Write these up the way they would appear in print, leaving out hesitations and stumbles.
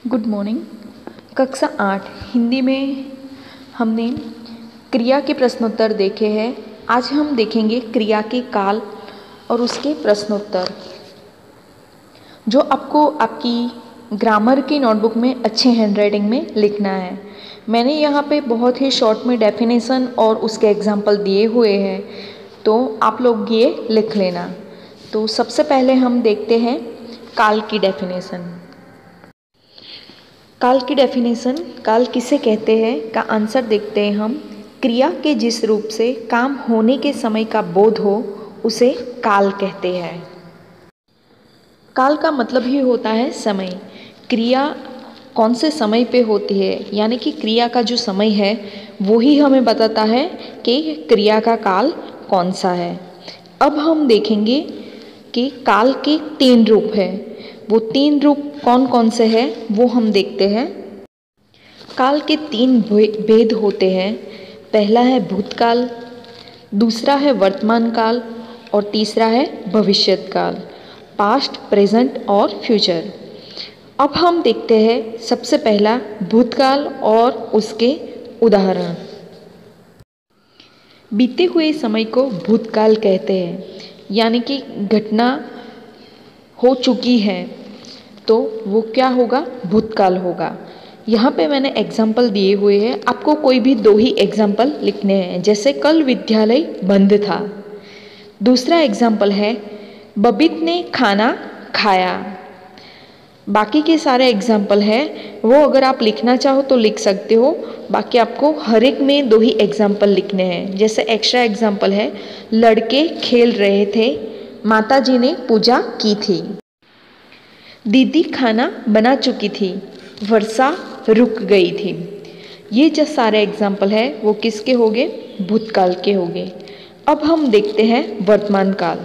Good morning. कक्षा 8 हिंदी में हमने क्रिया के प्रश्नोत्तर देखे हैं। आज हम देखेंगे क्रिया के काल और उसके प्रश्नोत्तर, जो आपको आपकी ग्रामर की नोटबुक में अच्छे हैंडराइटिंग में लिखना है। मैंने यहाँ पे बहुत ही शॉर्ट में डेफिनेशन और उसके एग्जाम्पल दिए हुए हैं, तो आप लोग ये लिख लेना। तो सबसे पहले हम देखते हैं काल की डेफिनेशन। काल की डेफिनेशन, काल किसे कहते हैं का आंसर देखते हैं हम। क्रिया के जिस रूप से काम होने के समय का बोध हो उसे काल कहते हैं। काल का मतलब ही होता है समय। क्रिया कौन से समय पे होती है, यानी कि क्रिया का जो समय है वो ही हमें बताता है कि क्रिया का काल कौन सा है। अब हम देखेंगे कि काल के 3 रूप हैं। वो 3 रूप कौन कौन से हैं वो हम देखते हैं। काल के 3 भेद होते हैं। पहला है भूतकाल, दूसरा है वर्तमान काल और तीसरा है भविष्यत काल, पास्ट, प्रेजेंट और फ्यूचर। अब हम देखते हैं सबसे पहला भूतकाल और उसके उदाहरण। बीते हुए समय को भूतकाल कहते हैं, यानी कि घटना हो चुकी है तो वो क्या होगा, भूतकाल होगा। यहाँ पे मैंने एग्जाम्पल दिए हुए हैं, आपको कोई भी 2 ही एग्जाम्पल लिखने हैं। जैसे कल विद्यालय बंद था। दूसरा एग्जाम्पल है बबीत ने खाना खाया। बाकी के सारे एग्जाम्पल है वो अगर आप लिखना चाहो तो लिख सकते हो, बाकी आपको हर एक में 2 ही एग्जाम्पल लिखने हैं। जैसे एक्स्ट्रा एग्जाम्पल है लड़के खेल रहे थे, माताजी ने पूजा की थी, दीदी खाना बना चुकी थी, वर्षा रुक गई थी। ये जो सारे एग्जाम्पल है वो किसके होंगे, भूतकाल के होंगे। अब हम देखते हैं वर्तमान काल।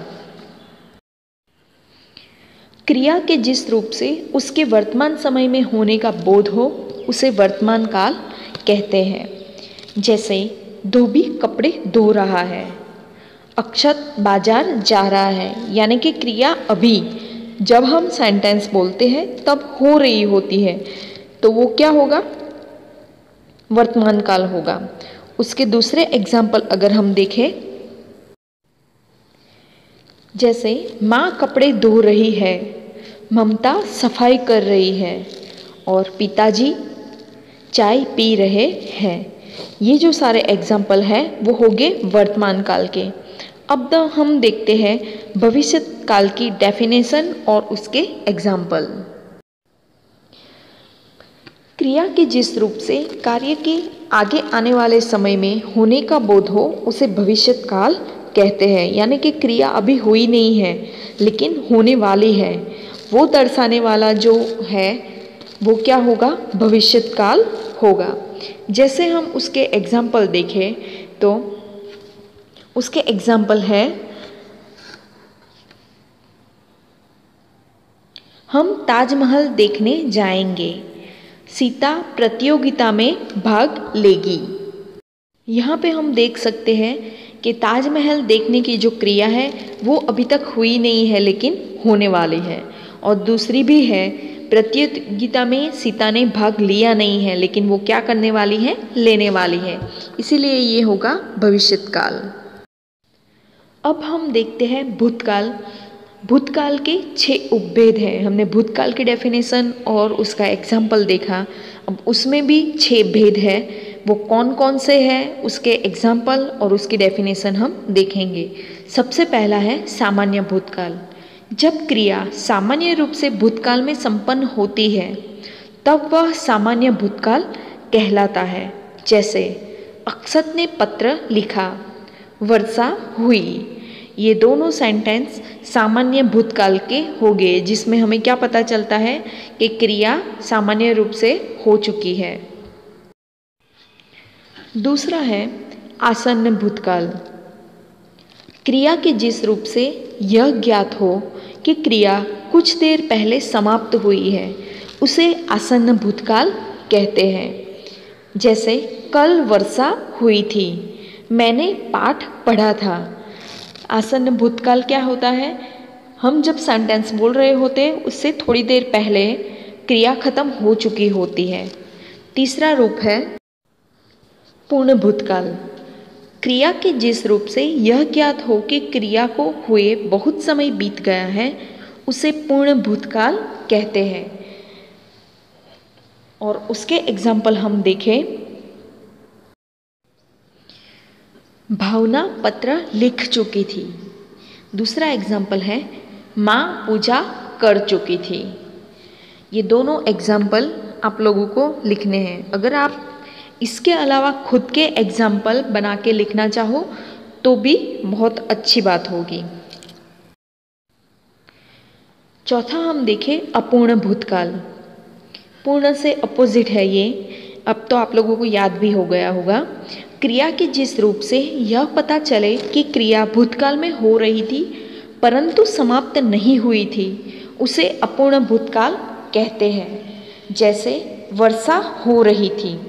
क्रिया के जिस रूप से उसके वर्तमान समय में होने का बोध हो उसे वर्तमान काल कहते हैं। जैसे धोबी कपड़े धो रहा है, अक्षत बाजार जा रहा है, यानी कि क्रिया अभी जब हम सेंटेंस बोलते हैं तब हो रही होती है, तो वो क्या होगा, वर्तमान काल होगा। उसके दूसरे एग्जाम्पल अगर हम देखें, जैसे माँ कपड़े धो रही है, ममता सफाई कर रही है और पिताजी चाय पी रहे हैं। ये जो सारे एग्जाम्पल हैं वो हो गए वर्तमान काल के। अब हम देखते हैं भविष्य काल की डेफिनेशन और उसके एग्जाम्पल। क्रिया के जिस रूप से कार्य के आगे आने वाले समय में होने का बोध हो उसे भविष्य काल कहते हैं, यानी कि क्रिया अभी हुई नहीं है लेकिन होने वाली है, वो दर्शाने वाला जो है वो क्या होगा, भविष्य काल होगा। जैसे हम उसके एग्जाम्पल देखें तो उसके एग्जाम्पल है, हम ताजमहल देखने जाएंगे, सीता प्रतियोगिता में भाग लेगी। यहाँ पे हम देख सकते हैं कि ताजमहल देखने की जो क्रिया है वो अभी तक हुई नहीं है लेकिन होने वाली है। और दूसरी भी है प्रतियोगिता में सीता ने भाग लिया नहीं है लेकिन वो क्या करने वाली है, लेने वाली है, इसीलिए ये होगा भविष्यत काल। अब हम देखते हैं भूतकाल। भूतकाल के 6 उपभेद हैं। हमने भूतकाल की डेफिनेशन और उसका एग्जाम्पल देखा। अब उसमें भी 6 भेद है, वो कौन कौन से हैं, उसके एग्जाम्पल और उसकी डेफिनेशन हम देखेंगे। सबसे पहला है सामान्य भूतकाल। जब क्रिया सामान्य रूप से भूतकाल में संपन्न होती है तब वह सामान्य भूतकाल कहलाता है। जैसे अक्षत ने पत्र लिखा, वर्षा हुई। ये दोनों सेंटेंस सामान्य भूतकाल के हो गए, जिसमें हमें क्या पता चलता है कि क्रिया सामान्य रूप से हो चुकी है। दूसरा है आसन्न भूतकाल। क्रिया के जिस रूप से यह ज्ञात हो कि क्रिया कुछ देर पहले समाप्त हुई है उसे आसन्न भूतकाल कहते हैं। जैसे कल वर्षा हुई थी, मैंने पाठ पढ़ा था। आसन्न भूतकाल क्या होता है, हम जब सेंटेंस बोल रहे होते हैं उससे थोड़ी देर पहले क्रिया खत्म हो चुकी होती है। तीसरा रूप है पूर्ण भूतकाल। क्रिया के जिस रूप से यह ज्ञात हो कि क्रिया को हुए बहुत समय बीत गया है, उसे पूर्ण भूतकाल कहते हैं। और उसके एग्जाम्पल हम देखें, भावना पत्र लिख चुकी थी। दूसरा एग्जाम्पल है माँ पूजा कर चुकी थी। ये दोनों एग्जाम्पल आप लोगों को लिखने हैं। अगर आप इसके अलावा खुद के एग्जाम्पल बना के लिखना चाहो तो भी बहुत अच्छी बात होगी। चौथा हम देखें अपूर्ण भूतकाल। पूर्ण से अपोजिट है ये, अब तो आप लोगों को याद भी हो गया होगा। क्रिया के जिस रूप से यह पता चले कि क्रिया भूतकाल में हो रही थी परंतु समाप्त नहीं हुई थी, उसे अपूर्ण भूतकाल कहते हैं। जैसे वर्षा हो रही थी,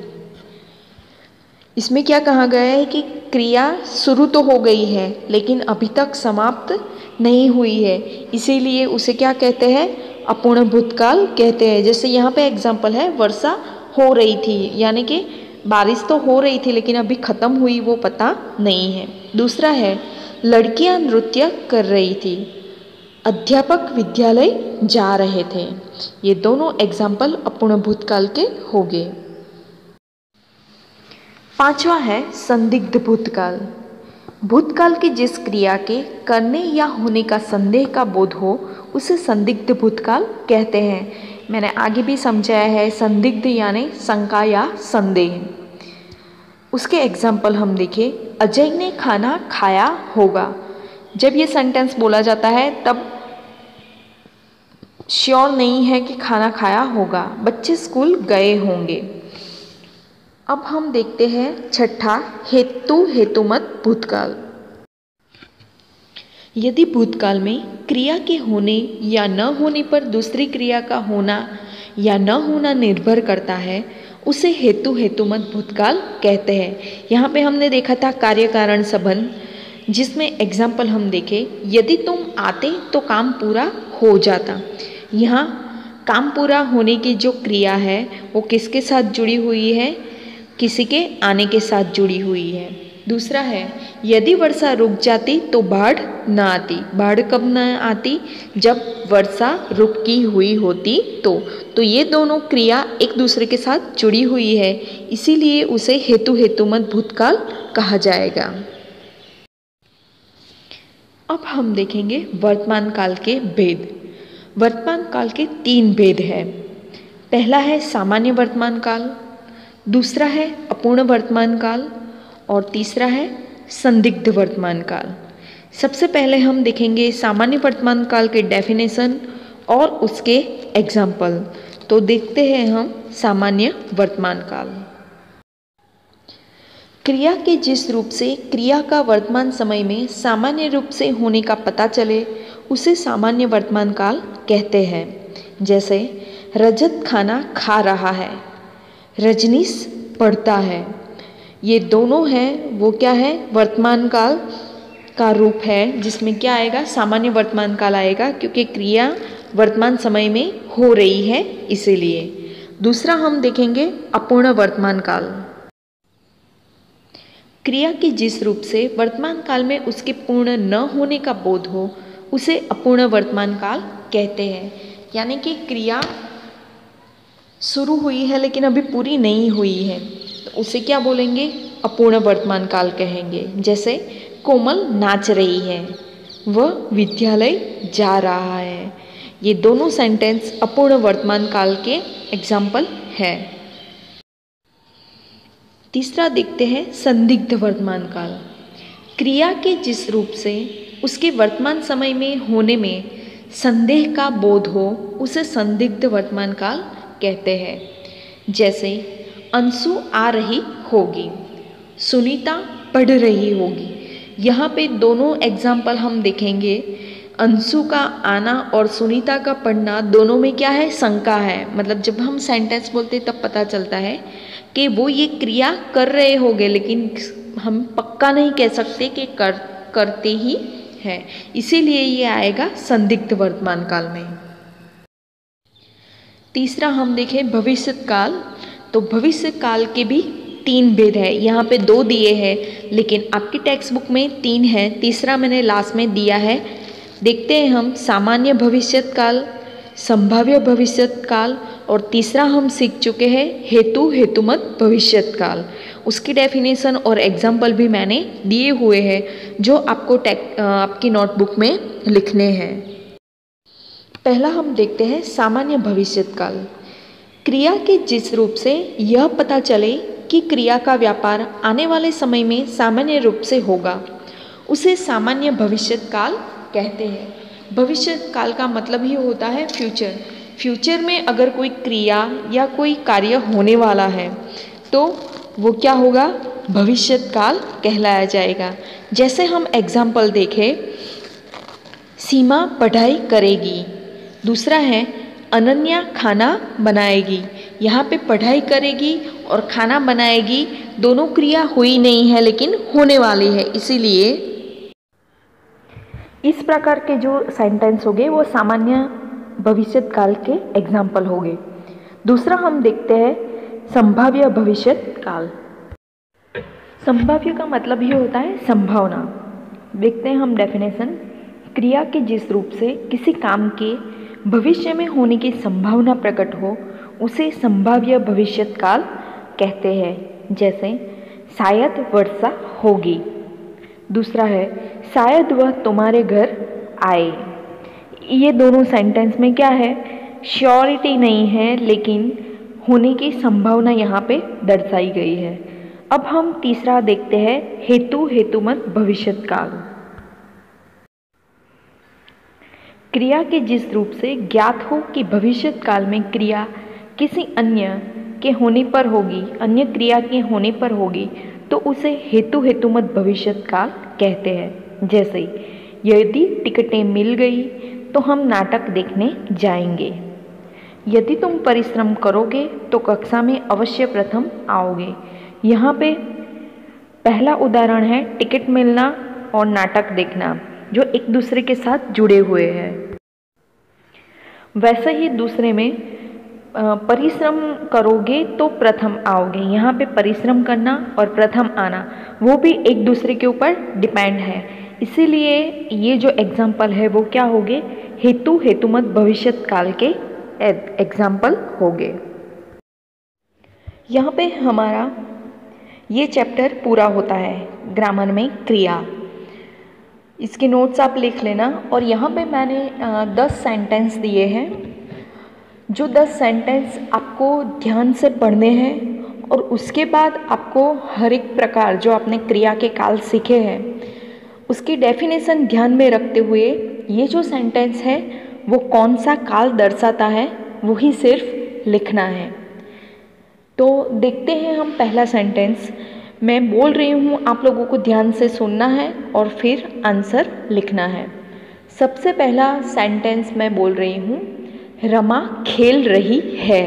इसमें क्या कहा गया है कि क्रिया शुरू तो हो गई है लेकिन अभी तक समाप्त नहीं हुई है, इसीलिए उसे क्या कहते हैं, अपूर्ण भूतकाल कहते हैं। जैसे यहाँ पे एग्जाम्पल है वर्षा हो रही थी, यानी कि बारिश तो हो रही थी लेकिन अभी ख़त्म हुई वो पता नहीं है। दूसरा है लड़कियां नृत्य कर रही थी, अध्यापक विद्यालय जा रहे थे। ये दोनों एग्जाम्पल अपूर्ण भूतकाल के हो गए। पांचवा है संदिग्ध भूतकाल। भूतकाल की जिस क्रिया के करने या होने का संदेह का बोध हो उसे संदिग्ध भूतकाल कहते हैं। मैंने आगे भी समझाया है, संदिग्ध यानी शंका या संदेह। उसके एग्जाम्पल हम देखें, अजय ने खाना खाया होगा। जब ये सेंटेंस बोला जाता है तब श्योर नहीं है कि खाना खाया होगा, बच्चे स्कूल गए होंगे। अब हम देखते हैं छठा हेतुमत भूतकाल। यदि भूतकाल में क्रिया के होने या न होने पर दूसरी क्रिया का होना या न होना निर्भर करता है, उसे हेतुमत भूतकाल कहते हैं। यहाँ पे हमने देखा था कार्य कारण संबंध, जिसमें एग्जाम्पल हम देखें, यदि तुम आते तो काम पूरा हो जाता। यहाँ काम पूरा होने की जो क्रिया है वो किसके साथ जुड़ी हुई है, किसी के आने के साथ जुड़ी हुई है। दूसरा है यदि वर्षा रुक जाती तो बाढ़ न आती। बाढ़ कब न आती, जब वर्षा रुकी हुई होती तो ये दोनों क्रिया एक दूसरे के साथ जुड़ी हुई है, इसीलिए उसे हेतुमत भूतकाल कहा जाएगा। अब हम देखेंगे वर्तमान काल के भेद। वर्तमान काल के 3 भेद हैं। पहला है सामान्य वर्तमान काल, दूसरा है अपूर्ण वर्तमान काल और तीसरा है संदिग्ध वर्तमान काल। सबसे पहले हम देखेंगे सामान्य वर्तमान काल के डेफिनेशन और उसके एग्जाम्पल। तो देखते हैं हम सामान्य वर्तमान काल। क्रिया के जिस रूप से क्रिया का वर्तमान समय में सामान्य रूप से होने का पता चले उसे सामान्य वर्तमान काल कहते हैं। जैसे रजत खाना खा रहा है, रजनीश पढ़ता है। ये दोनों हैं वो क्या है, वर्तमान काल का रूप है, जिसमें क्या आएगा, सामान्य वर्तमान काल आएगा, क्योंकि क्रिया वर्तमान समय में हो रही है इसीलिए। दूसरा हम देखेंगे अपूर्ण वर्तमान काल। क्रिया के जिस रूप से वर्तमान काल में उसके पूर्ण न होने का बोध हो उसे अपूर्ण वर्तमान काल कहते हैं। यानी कि क्रिया शुरू हुई है लेकिन अभी पूरी नहीं हुई है, तो उसे क्या बोलेंगे, अपूर्ण वर्तमान काल कहेंगे। जैसे कोमल नाच रही है, वह विद्यालय जा रहा है। ये दोनों सेंटेंस अपूर्ण वर्तमान काल के एग्जाम्पल है। तीसरा देखते हैं संदिग्ध वर्तमान काल। क्रिया के जिस रूप से उसके वर्तमान समय में होने में संदेह का बोध हो उसे संदिग्ध वर्तमान काल कहते हैं। जैसे अंशु आ रही होगी, सुनीता पढ़ रही होगी। यहाँ पे दोनों एग्जाम्पल हम देखेंगे। अंशु का आना और सुनीता का पढ़ना दोनों में क्या है, शंका है। मतलब जब हम सेंटेंस बोलते तब पता चलता है कि वो ये क्रिया कर रहे होंगे, लेकिन हम पक्का नहीं कह सकते कि करते ही है, इसीलिए ये आएगा संदिग्ध वर्तमान काल में। तीसरा हम देखें भविष्य काल, तो भविष्य काल के भी 3 भेद है। यहाँ पे 2 दिए हैं लेकिन आपकी टेक्स्ट बुक में 3 है, तीसरा मैंने लास्ट में दिया है। देखते हैं हम सामान्य भविष्यत काल, संभाव्य भविष्यत काल और तीसरा हम सीख चुके हैं हेतुमत भविष्यत काल। उसकी डेफिनेशन और एग्जाम्पल भी मैंने दिए हुए हैं जो आपको आपकी नोटबुक में लिखने हैं। पहला हम देखते हैं सामान्य भविष्यत काल। क्रिया के जिस रूप से यह पता चले कि क्रिया का व्यापार आने वाले समय में सामान्य रूप से होगा, उसे सामान्य भविष्यत काल कहते हैं। भविष्य काल का मतलब ही होता है फ्यूचर। फ्यूचर में अगर कोई क्रिया या कोई कार्य होने वाला है तो वो क्या होगा, भविष्यत काल कहलाया जाएगा। जैसे हम एग्जाम्पल देखें, सीमा पढ़ाई करेगी, दूसरा है अनन्या खाना बनाएगी। यहाँ पे पढ़ाई करेगी और खाना बनाएगी दोनों क्रिया हुई नहीं है लेकिन होने वाली है, इसीलिए इस प्रकार के जो सेंटेंस हो गए वो सामान्य भविष्यत काल के एग्जाम्पल हो गए। दूसरा हम देखते हैं संभाव्य भविष्यत काल। संभाव्य का मतलब ही होता है संभावना। देखते हैं हम डेफिनेशन। क्रिया के जिस रूप से किसी काम के भविष्य में होने की संभावना प्रकट हो उसे संभाव्य भविष्यत काल कहते हैं। जैसे शायद वर्षा होगी, दूसरा है शायद वह तुम्हारे घर आए। ये दोनों सेंटेंस में क्या है, श्योरिटी नहीं है लेकिन होने की संभावना यहाँ पे दर्शाई गई है। अब हम तीसरा देखते हैं हेतुमत भविष्यत काल। क्रिया के जिस रूप से ज्ञात हो कि भविष्यत काल में क्रिया किसी अन्य के होने पर होगी, अन्य क्रिया के होने पर होगी, तो उसे हेतुमत भविष्यत काल कहते हैं। जैसे यदि टिकटें मिल गई तो हम नाटक देखने जाएंगे, यदि तुम परिश्रम करोगे तो कक्षा में अवश्य प्रथम आओगे। यहाँ पे पहला उदाहरण है टिकट मिलना और नाटक देखना, जो एक दूसरे के साथ जुड़े हुए हैं। वैसे ही दूसरे में परिश्रम करोगे तो प्रथम आओगे, यहाँ पे परिश्रम करना और प्रथम आना वो भी एक दूसरे के ऊपर डिपेंड है, इसीलिए ये जो एग्जाम्पल है वो क्या होंगे, हेतुमत भविष्यत काल के एग्जाम्पल होंगे। यहाँ पे हमारा ये चैप्टर पूरा होता है ग्रामर में क्रिया। इसके नोट्स आप लिख लेना। और यहाँ पे मैंने 10 सेंटेंस दिए हैं, जो 10 सेंटेंस आपको ध्यान से पढ़ने हैं और उसके बाद आपको हर एक प्रकार जो आपने क्रिया के काल सीखे हैं उसकी डेफिनेशन ध्यान में रखते हुए ये जो सेंटेंस है वो कौन सा काल दर्शाता है वही सिर्फ लिखना है। तो देखते हैं हम पहला सेंटेंस। मैं बोल रही हूँ, आप लोगों को ध्यान से सुनना है और फिर आंसर लिखना है। सबसे पहला सेंटेंस मैं बोल रही हूँ, रमा खेल रही है।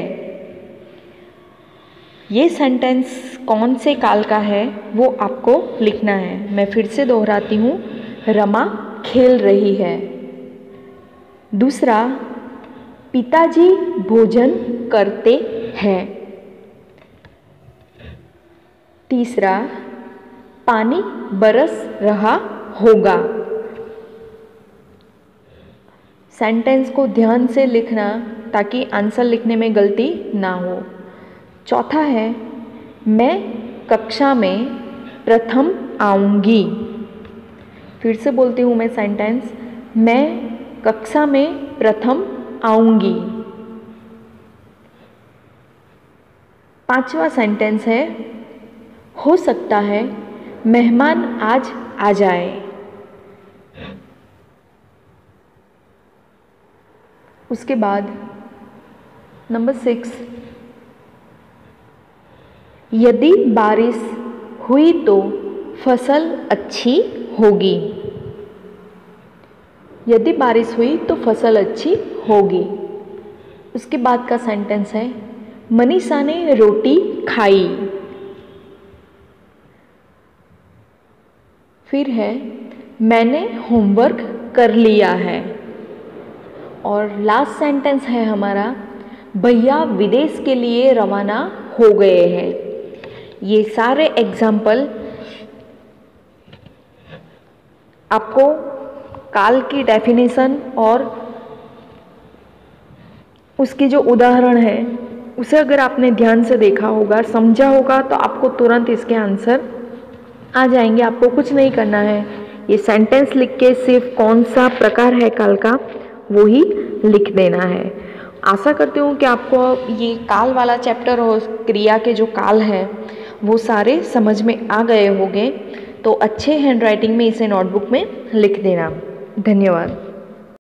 ये सेंटेंस कौन से काल का है वो आपको लिखना है। मैं फिर से दोहराती हूँ, रमा खेल रही है। दूसरा, पिताजी भोजन करते हैं। तीसरा, पानी बरस रहा होगा। सेंटेंस को ध्यान से लिखना ताकि आंसर लिखने में गलती ना हो। चौथा है, मैं कक्षा में प्रथम आऊँगी। फिर से बोलती हूँ मैं सेंटेंस, मैं कक्षा में प्रथम आऊँगी। पांचवा सेंटेंस है, हो सकता है मेहमान आज आ जाए। उसके बाद नंबर 6, यदि बारिश हुई तो फसल अच्छी होगी। यदि बारिश हुई तो फसल अच्छी होगी। उसके बाद का सेंटेंस है, मनीषा ने रोटी खाई। फिर है, मैंने होमवर्क कर लिया है। और लास्ट सेंटेंस है हमारा, भैया विदेश के लिए रवाना हो गए हैं। ये सारे एग्जाम्पल आपको काल की डेफिनेशन और उसके जो उदाहरण है उसे अगर आपने ध्यान से देखा होगा, समझा होगा, तो आपको तुरंत इसके आंसर आ जाएंगे। आपको कुछ नहीं करना है, ये सेंटेंस लिख के सिर्फ कौन सा प्रकार है काल का वो ही लिख देना है। आशा करती हूँ कि आपको ये काल वाला चैप्टर और क्रिया के जो काल है वो सारे समझ में आ गए होंगे। तो अच्छे हैंडराइटिंग में इसे नोटबुक में लिख देना। धन्यवाद।